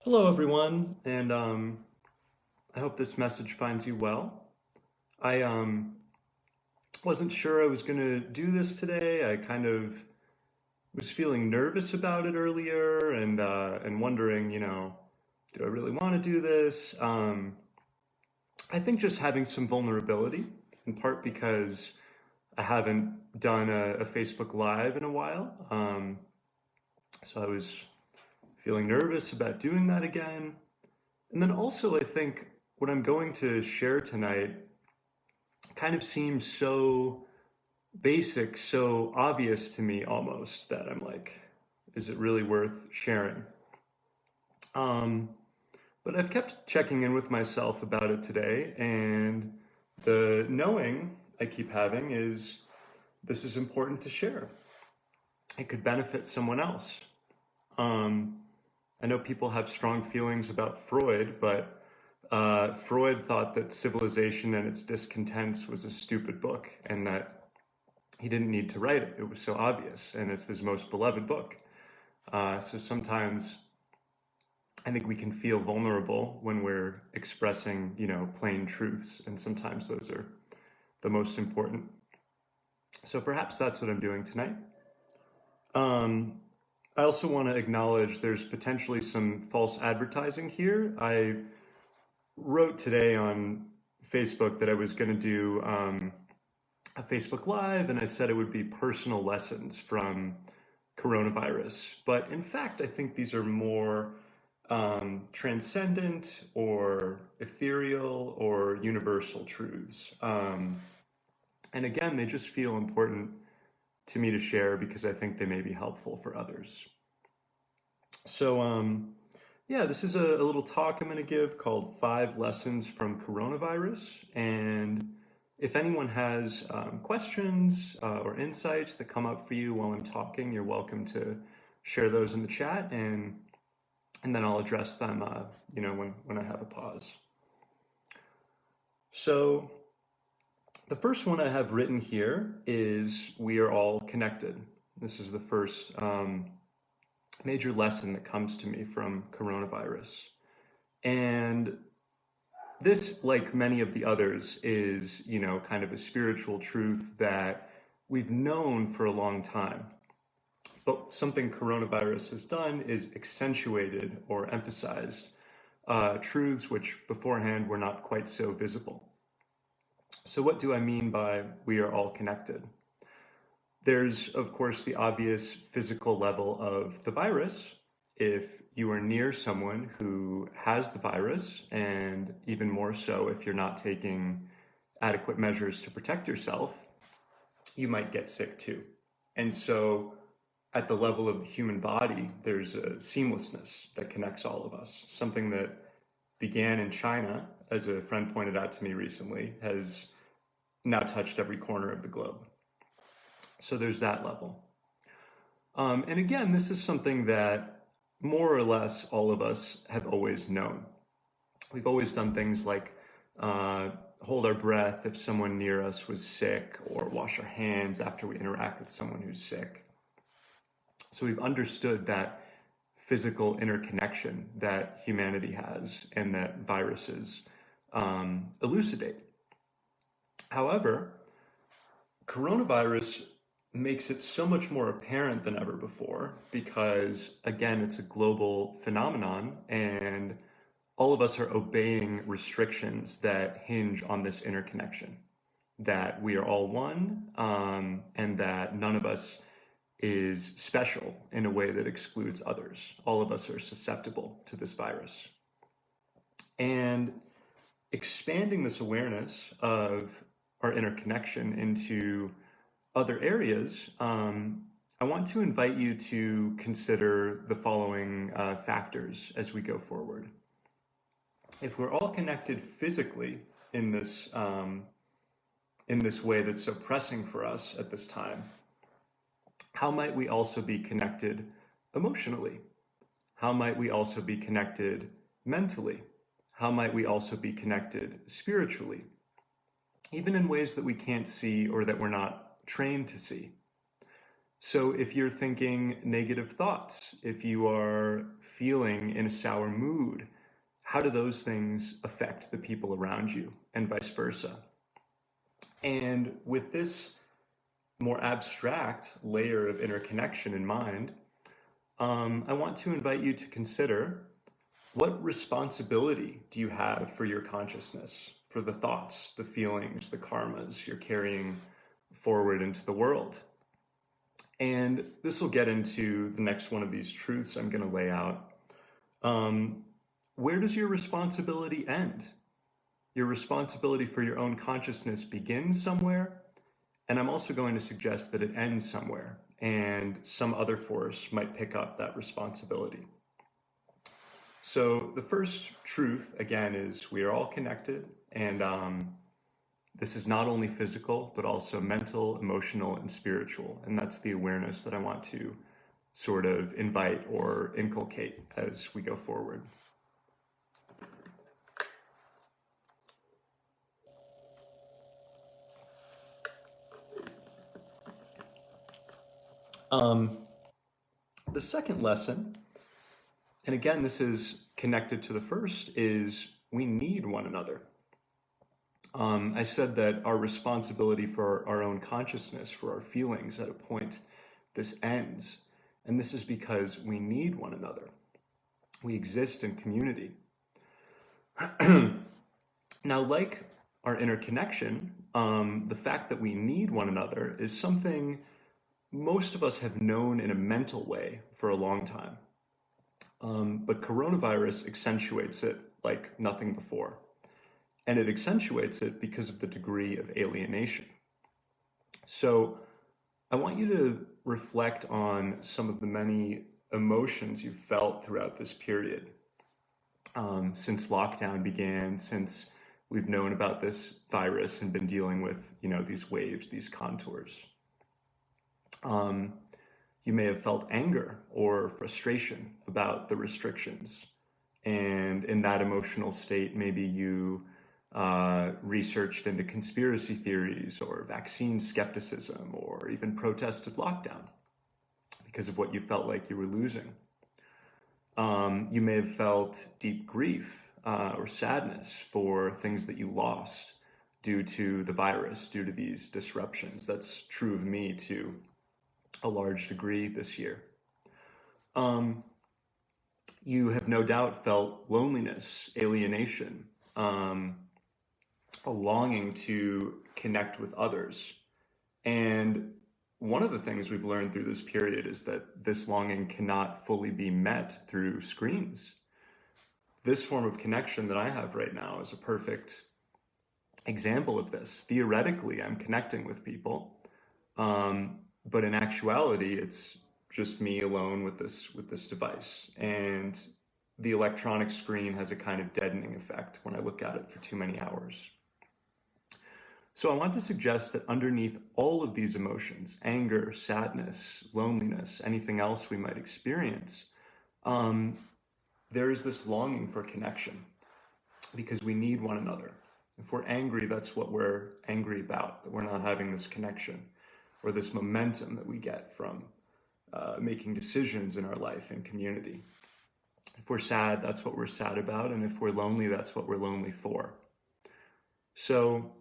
Hello, everyone, and I hope this message finds you well. I wasn't sure I was going to do this today. I kind of was feeling nervous about it earlier, and wondering, do I really want to do this? I think just having some vulnerability, in part because I haven't done a Facebook Live in a while. So I was feeling nervous about doing that again. And then also, I think what I'm going to share tonight kind of seems so basic, so obvious to me almost that I'm like, is it really worth sharing? Um, but I've kept checking in with myself about it today, and the knowing I keep having is this is important to share. It could benefit someone else. Um, I know people have strong feelings about Freud, but Freud thought that Civilization and Its Discontents was a stupid book and that he didn't need to write it. It was so obvious, and it's his most beloved book. So sometimes I think we can feel vulnerable when we're expressing, plain truths, and sometimes those are the most important. So perhaps that's what I'm doing tonight. Um, I also want to acknowledge there's potentially some false advertising here. I wrote today on Facebook that I was going to do a Facebook Live, and I said it would be personal lessons from coronavirus. But in fact, I think these are more transcendent or ethereal or universal truths. And again, they just feel important to me to share because I think they may be helpful for others. So, yeah, this is a little talk I'm going to give called Five Lessons from Coronavirus. And if anyone has questions or insights that come up for you while I'm talking, you're welcome to share those in the chat, and then I'll address them, when I have a pause. So the first one I have written here is we are all connected. This is the first major lesson that comes to me from coronavirus. And this, like many of the others, is, kind of a spiritual truth that we've known for a long time. But something coronavirus has done is accentuated or emphasized truths which beforehand were not quite so visible. So what do I mean by we are all connected? There's, of course, the obvious physical level of the virus. If you are near someone who has the virus, and even more so if you're not taking adequate measures to protect yourself, you might get sick too. And so at the level of the human body, there's a seamlessness that connects all of us. Something that began in China, as a friend pointed out to me recently, has now touched every corner of the globe. So there's that level. And again, this is something that more or less all of us have always known. We've always done things like hold our breath if someone near us was sick, or wash our hands after we interact with someone who's sick. So we've understood that physical interconnection that humanity has and that viruses elucidate. However, coronavirus makes it so much more apparent than ever before because, again, it's a global phenomenon, and all of us are obeying restrictions that hinge on this interconnection, that we are all one, and that none of us is special in a way that excludes others. All of us are susceptible to this virus. And expanding this awareness of our interconnection into other areas, I want to invite you to consider the following factors as we go forward. If we're all connected physically in this way that's so pressing for us at this time, how might we also be connected emotionally? How might we also be connected mentally? How might we also be connected spiritually? Even in ways that we can't see or that we're not trained to see. So if you're thinking negative thoughts, if you are feeling in a sour mood, how do those things affect the people around you and vice versa? And with this more abstract layer of interconnection in mind, I want to invite you to consider, what responsibility do you have for your consciousness, for the thoughts, the feelings, the karmas you're carrying forward into the world? And this will get into the next one of these truths I'm going to lay out. Where does your responsibility end? Your responsibility for your own consciousness begins somewhere, and I'm also going to suggest that it ends somewhere, and some other force might pick up that responsibility. So the first truth, again, is we are all connected, and this is not only physical, but also mental, emotional, and spiritual. And that's the awareness that I want to sort of invite or inculcate as we go forward. The second lesson, and again, this is connected to the first, is we need one another. I said that our responsibility for our own consciousness, for our feelings, at a point, this ends. And this is because we need one another. We exist in community. Now, like our interconnection, the fact that we need one another is something most of us have known in a mental way for a long time. But coronavirus accentuates it like nothing before. And it accentuates it because of the degree of alienation. So I want you to reflect on some of the many emotions you've felt throughout this period, since lockdown began, since we've known about this virus and been dealing with, these waves, these contours. You may have felt anger or frustration about the restrictions. And in that emotional state, maybe you researched into conspiracy theories or vaccine skepticism, or even protested lockdown because of what you felt like you were losing. You may have felt deep grief or sadness for things that you lost due to the virus, due to these disruptions. That's true of me to a large degree this year. You have no doubt felt loneliness, alienation, a longing to connect with others. And one of the things we've learned through this period is that this longing cannot fully be met through screens. This form of connection that I have right now is a perfect example of this. Theoretically, I'm connecting with people, but in actuality, it's just me alone with this device. And the electronic screen has a kind of deadening effect when I look at it for too many hours. So I want to suggest that underneath all of these emotions, anger, sadness, loneliness, anything else we might experience, there is this longing for connection, because we need one another. If we're angry, that's what we're angry about, that we're not having this connection or this momentum that we get from making decisions in our life and community. If we're sad, that's what we're sad about. And if we're lonely, that's what we're lonely for. So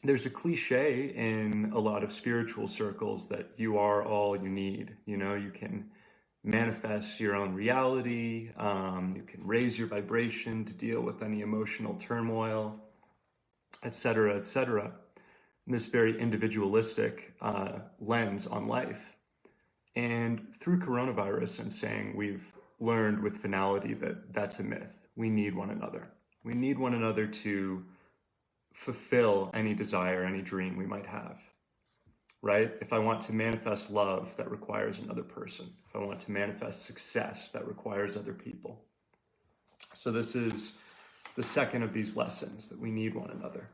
there's a cliche in a lot of spiritual circles that you are all you need. You can manifest your own reality. You can raise your vibration to deal with any emotional turmoil, etc., etc. This very individualistic lens on life. And through coronavirus, I'm saying we've learned with finality that that's a myth. We need one another. We need one another to fulfill any desire, any dream we might have, right? If I want to manifest love, that requires another person. If I want to manifest success, that requires other people. So this is the second of these lessons, that we need one another.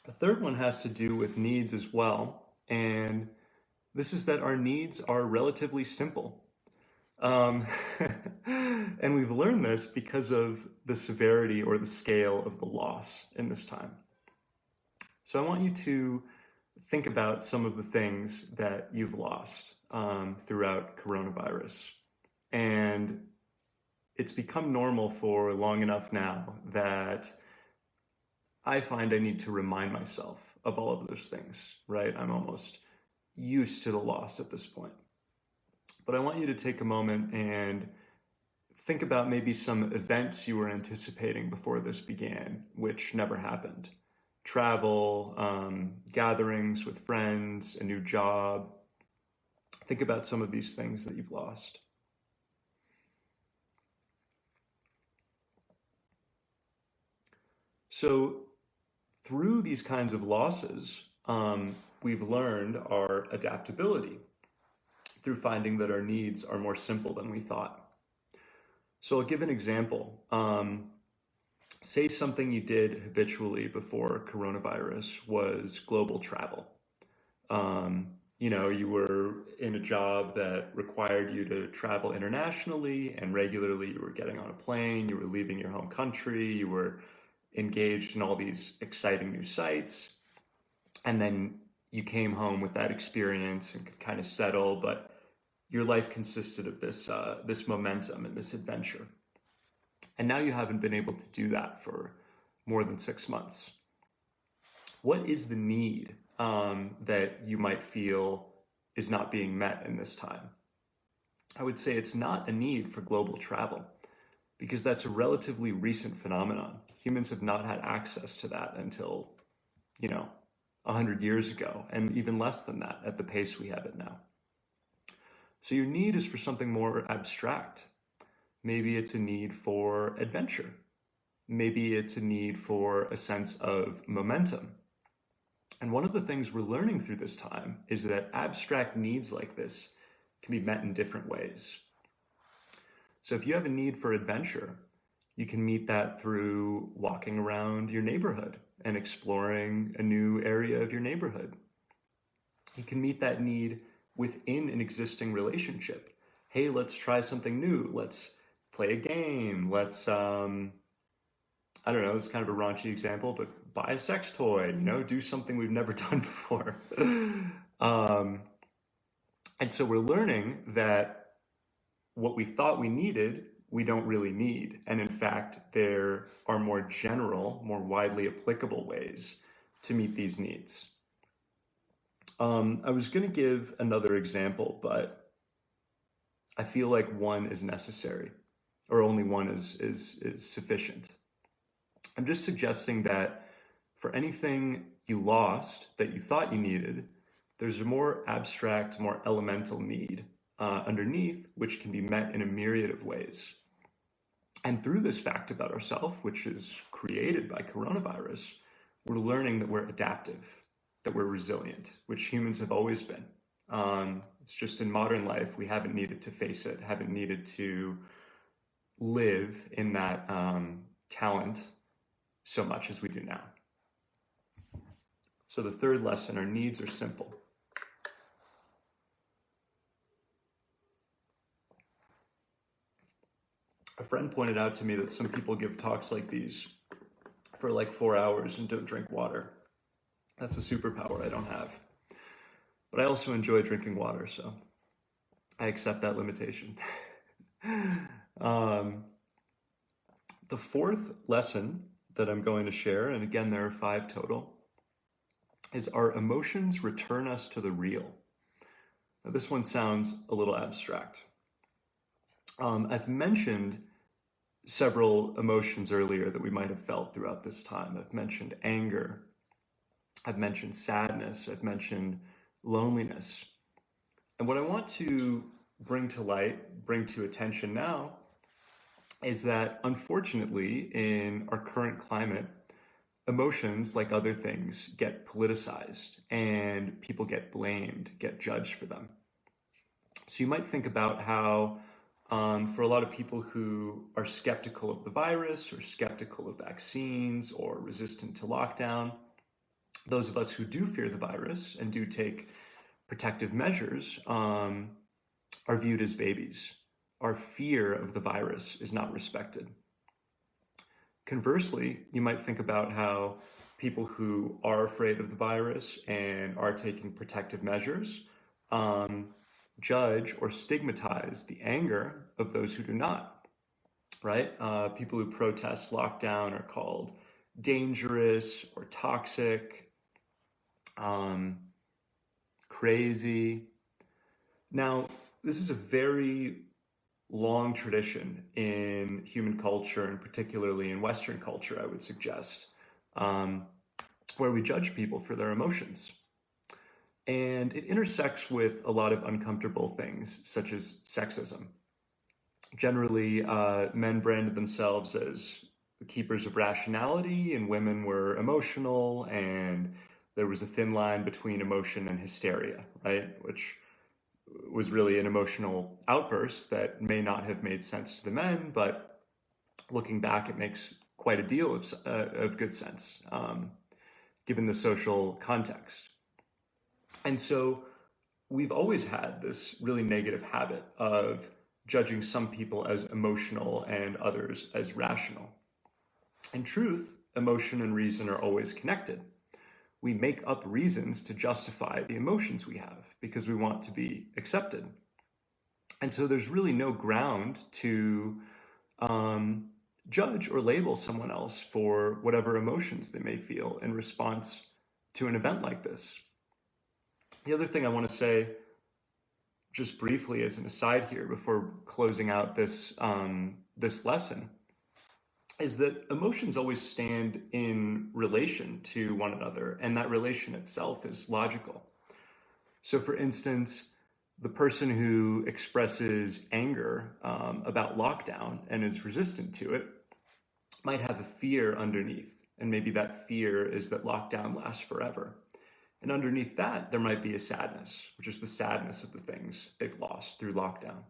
The third one has to do with needs as well. And this is that our needs are relatively simple. And we've learned this because of the severity or the scale of the loss in this time. So I want you to think about some of the things that you've lost throughout coronavirus. And it's become normal for long enough now that I find I need to remind myself of all of those things, right? I'm almost used to the loss at this point. But I want you to take a moment and think about maybe some events you were anticipating before this began, which never happened. Travel, gatherings with friends, a new job. Think about some of these things that you've lost. So, through these kinds of losses, we've learned our adaptability through finding that our needs are more simple than we thought. So I'll give an example. Say something you did habitually before coronavirus was global travel. You were in a job that required you to travel internationally, and regularly you were getting on a plane, you were leaving your home country, you were engaged in all these exciting new sites, and then you came home with that experience and could kind of settle, but your life consisted of this momentum and this adventure. And now you haven't been able to do that for more than 6 months. What is the need that you might feel is not being met in this time? I would say it's not a need for global travel, because that's a relatively recent phenomenon. Humans have not had access to that until, 100 years ago, and even less than that at the pace we have it now. So your need is for something more abstract. Maybe it's a need for adventure. Maybe it's a need for a sense of momentum. And one of the things we're learning through this time is that abstract needs like this can be met in different ways. So if you have a need for adventure, you can meet that through walking around your neighborhood and exploring a new area of your neighborhood. You can meet that need within an existing relationship. Hey, let's try something new. Let's play a game. Let's, I don't know, it's kind of a raunchy example, but buy a sex toy, do something we've never done before. And so we're learning that what we thought we needed, we don't really need. And in fact, there are more general, more widely applicable ways to meet these needs. I was going to give another example, but I feel like one is necessary, or only one is sufficient. I'm just suggesting that for anything you lost that you thought you needed, there's a more abstract, more elemental need underneath, which can be met in a myriad of ways. And through this fact about ourselves, which is created by coronavirus, we're learning that we're adaptive, that we're resilient, which humans have always been. It's just in modern life, we haven't needed to face it, haven't needed to live in that talent so much as we do now. So the third lesson, our needs are simple. A friend pointed out to me that some people give talks like these for like 4 hours and don't drink water. That's a superpower I don't have. But I also enjoy drinking water, so I accept that limitation. The fourth lesson that I'm going to share, and again, there are 5 total, is our emotions return us to the real. Now, this one sounds a little abstract. I've mentioned several emotions earlier that we might have felt throughout this time. I've mentioned anger. I've mentioned sadness. I've mentioned loneliness. And what I want to bring to light, bring to attention now, is that unfortunately, in our current climate, emotions, like other things, get politicized and people get blamed, get judged for them. So you might think about how for a lot of people who are skeptical of the virus or skeptical of vaccines or resistant to lockdown, those of us who do fear the virus and do take protective measures are viewed as babies. Our fear of the virus is not respected. Conversely, you might think about how people who are afraid of the virus and are taking protective measures um, judge or stigmatize the anger of those who do not, right? People who protest lockdown are called dangerous or toxic, um, crazy. Now, this is a very long tradition in human culture, and particularly in Western culture, I would suggest, um, where we judge people for their emotions. And it intersects with a lot of uncomfortable things, such as sexism. Generally, men branded themselves as the keepers of rationality, and women were emotional, and there was a thin line between emotion and hysteria, right? Which was really an emotional outburst that may not have made sense to the men, but looking back, it makes quite a deal of good sense, given the social context. And so we've always had this really negative habit of judging some people as emotional and others as rational. In truth, emotion and reason are always connected. We make up reasons to justify the emotions we have because we want to be accepted. And so there's really no ground to um, judge or label someone else for whatever emotions they may feel in response to an event like this. The other thing I want to say, just briefly as an aside here before closing out this lesson, is that emotions always stand in relation to one another, and that relation itself is logical. So, for instance, the person who expresses anger about lockdown and is resistant to it might have a fear underneath, and maybe that fear is that lockdown lasts forever. And underneath that, there might be a sadness, which is the sadness of the things they've lost through lockdown.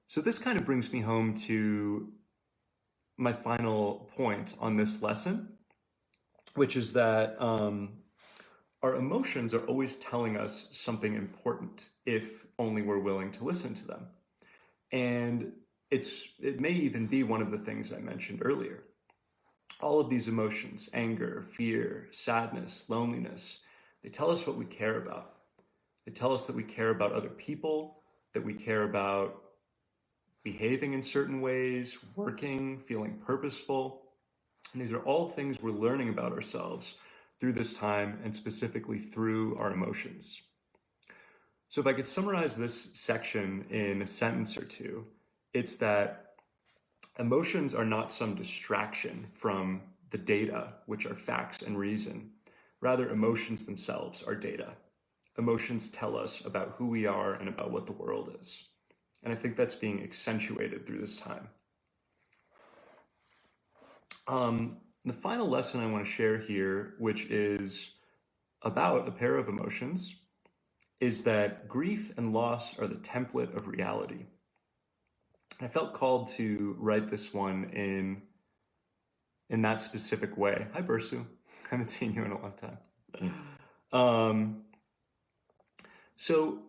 So this kind of brings me home to my final point on this lesson, which is that our emotions are always telling us something important if only we're willing to listen to them. And it may even be one of the things I mentioned earlier. All of these emotions, anger, fear, sadness, loneliness, they tell us what we care about. They tell us that we care about other people, that we care about behaving in certain ways, working, feeling purposeful. And these are all things we're learning about ourselves through this time, and specifically through our emotions. So if I could summarize this section in a sentence or two, it's that emotions are not some distraction from the data, which are facts and reason. Rather, emotions themselves are data. Emotions tell us about who we are and about what the world is. And I think that's being accentuated through this time. The final lesson I want to share here, which is about a pair of emotions, is that grief and loss are the template of reality. I felt called to write this one in that specific way. Hi, Bursu. I haven't seen you in a long time. So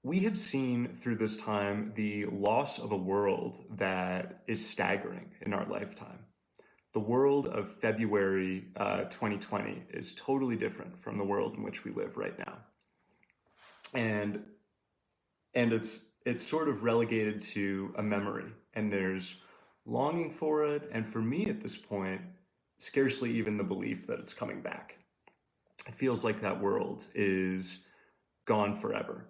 we have seen through this time the loss of a world that is staggering in our lifetime. The world of February 2020 is totally different from the world in which we live right now. And it's sort of relegated to a memory, and there's longing for it, and for me at this point, scarcely even the belief that it's coming back. It feels like that world is gone forever.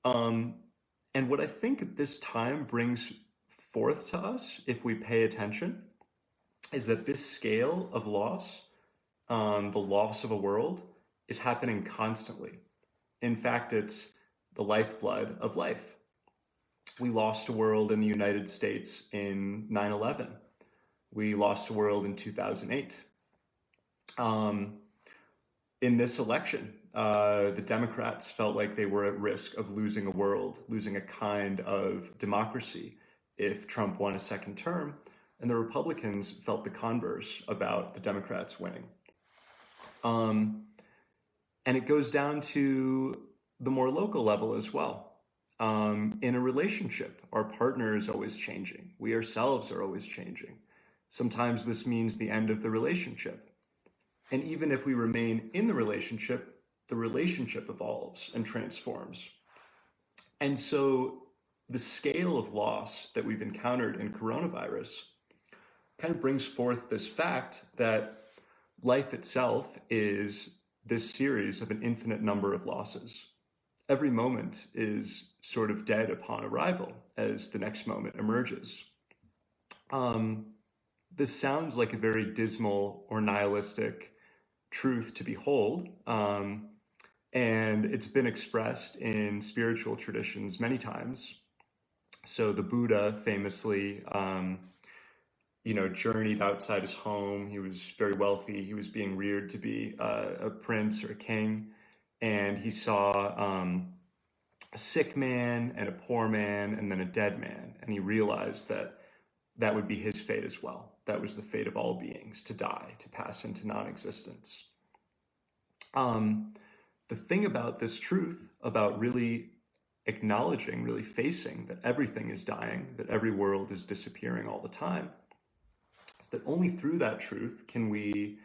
And what I think this time brings forth to us, if we pay attention, is that this scale of loss, the loss of a world, is happening constantly. In fact, it's the lifeblood of life. We lost a world in the United States in 9/11. We lost a world in 2008. In this election, the Democrats felt like they were at risk of losing a world, losing a kind of democracy if Trump won a second term. And the Republicans felt the converse about the Democrats winning. And it goes down to the more local level as well. In a relationship, our partner is always changing. We ourselves are always changing. Sometimes this means the end of the relationship. And even if we remain in the relationship evolves and transforms. And so the scale of loss that we've encountered in coronavirus kind of brings forth this fact that life itself is this series of an infinite number of losses. Every moment is sort of dead upon arrival as the next moment emerges. This sounds like a very dismal or nihilistic truth to behold, and it's been expressed in spiritual traditions many times. So the Buddha famously, journeyed outside his home. He was very wealthy. He was being reared to be a prince or a king, and he saw a sick man and a poor man and then a dead man, and he realized that that would be his fate as well. That was the fate of all beings, to die, to pass into non-existence. The thing about this truth, about really acknowledging, really facing that everything is dying, that every world is disappearing all the time, is that only through that truth can we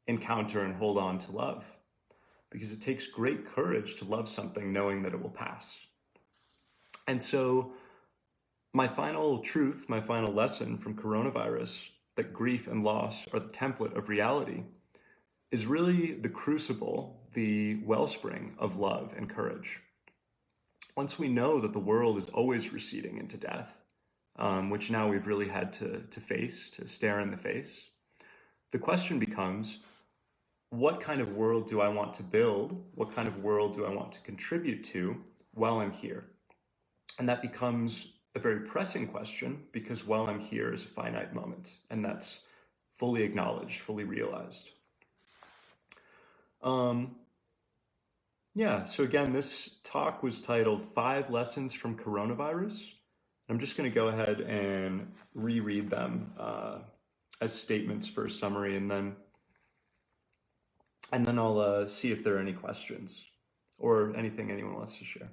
encounter and hold on to love. Because it takes great courage to love something knowing that it will pass. And so my final truth, my final lesson from coronavirus, that grief and loss are the template of reality, is really the crucible, the wellspring of love and courage. Once we know that the world is always receding into death, which now we've really had to face, to stare in the face, the question becomes, what kind of world do I want to build? What kind of world do I want to contribute to while I'm here? And that becomes a very pressing question, because while I'm here is a finite moment, and that's fully acknowledged, fully realized. So again, this talk was titled 5 Lessons from Coronavirus. I'm just going to go ahead and reread them as statements for a summary, and then I'll see if there are any questions or anything anyone wants to share.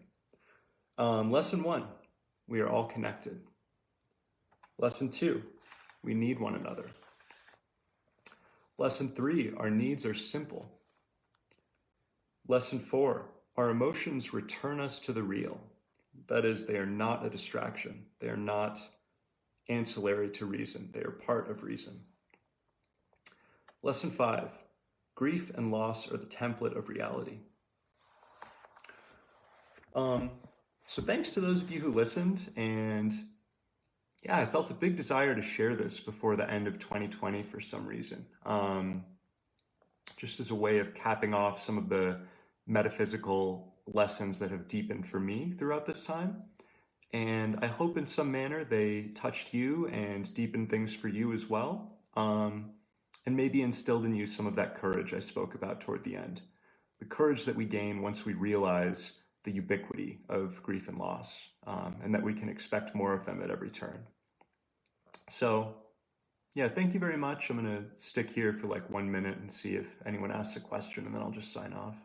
Lesson 1, we are all connected. Lesson 2, we need one another. Lesson 3, our needs are simple. Lesson 4, our emotions return us to the real. That is, they are not a distraction. They are not ancillary to reason. They are part of reason. Lesson 5, grief and loss are the template of reality. So thanks to those of you who listened, and yeah, I felt a big desire to share this before the end of 2020 for some reason. Just as a way of capping off some of the metaphysical lessons that have deepened for me throughout this time. And I hope in some manner they touched you and deepened things for you as well. And maybe instilled in you some of that courage I spoke about toward the end. The courage that we gain once we realize the ubiquity of grief and loss, and that we can expect more of them at every turn. So yeah, thank you very much. I'm going to stick here for like 1 minute and see if anyone asks a question, and then I'll just sign off.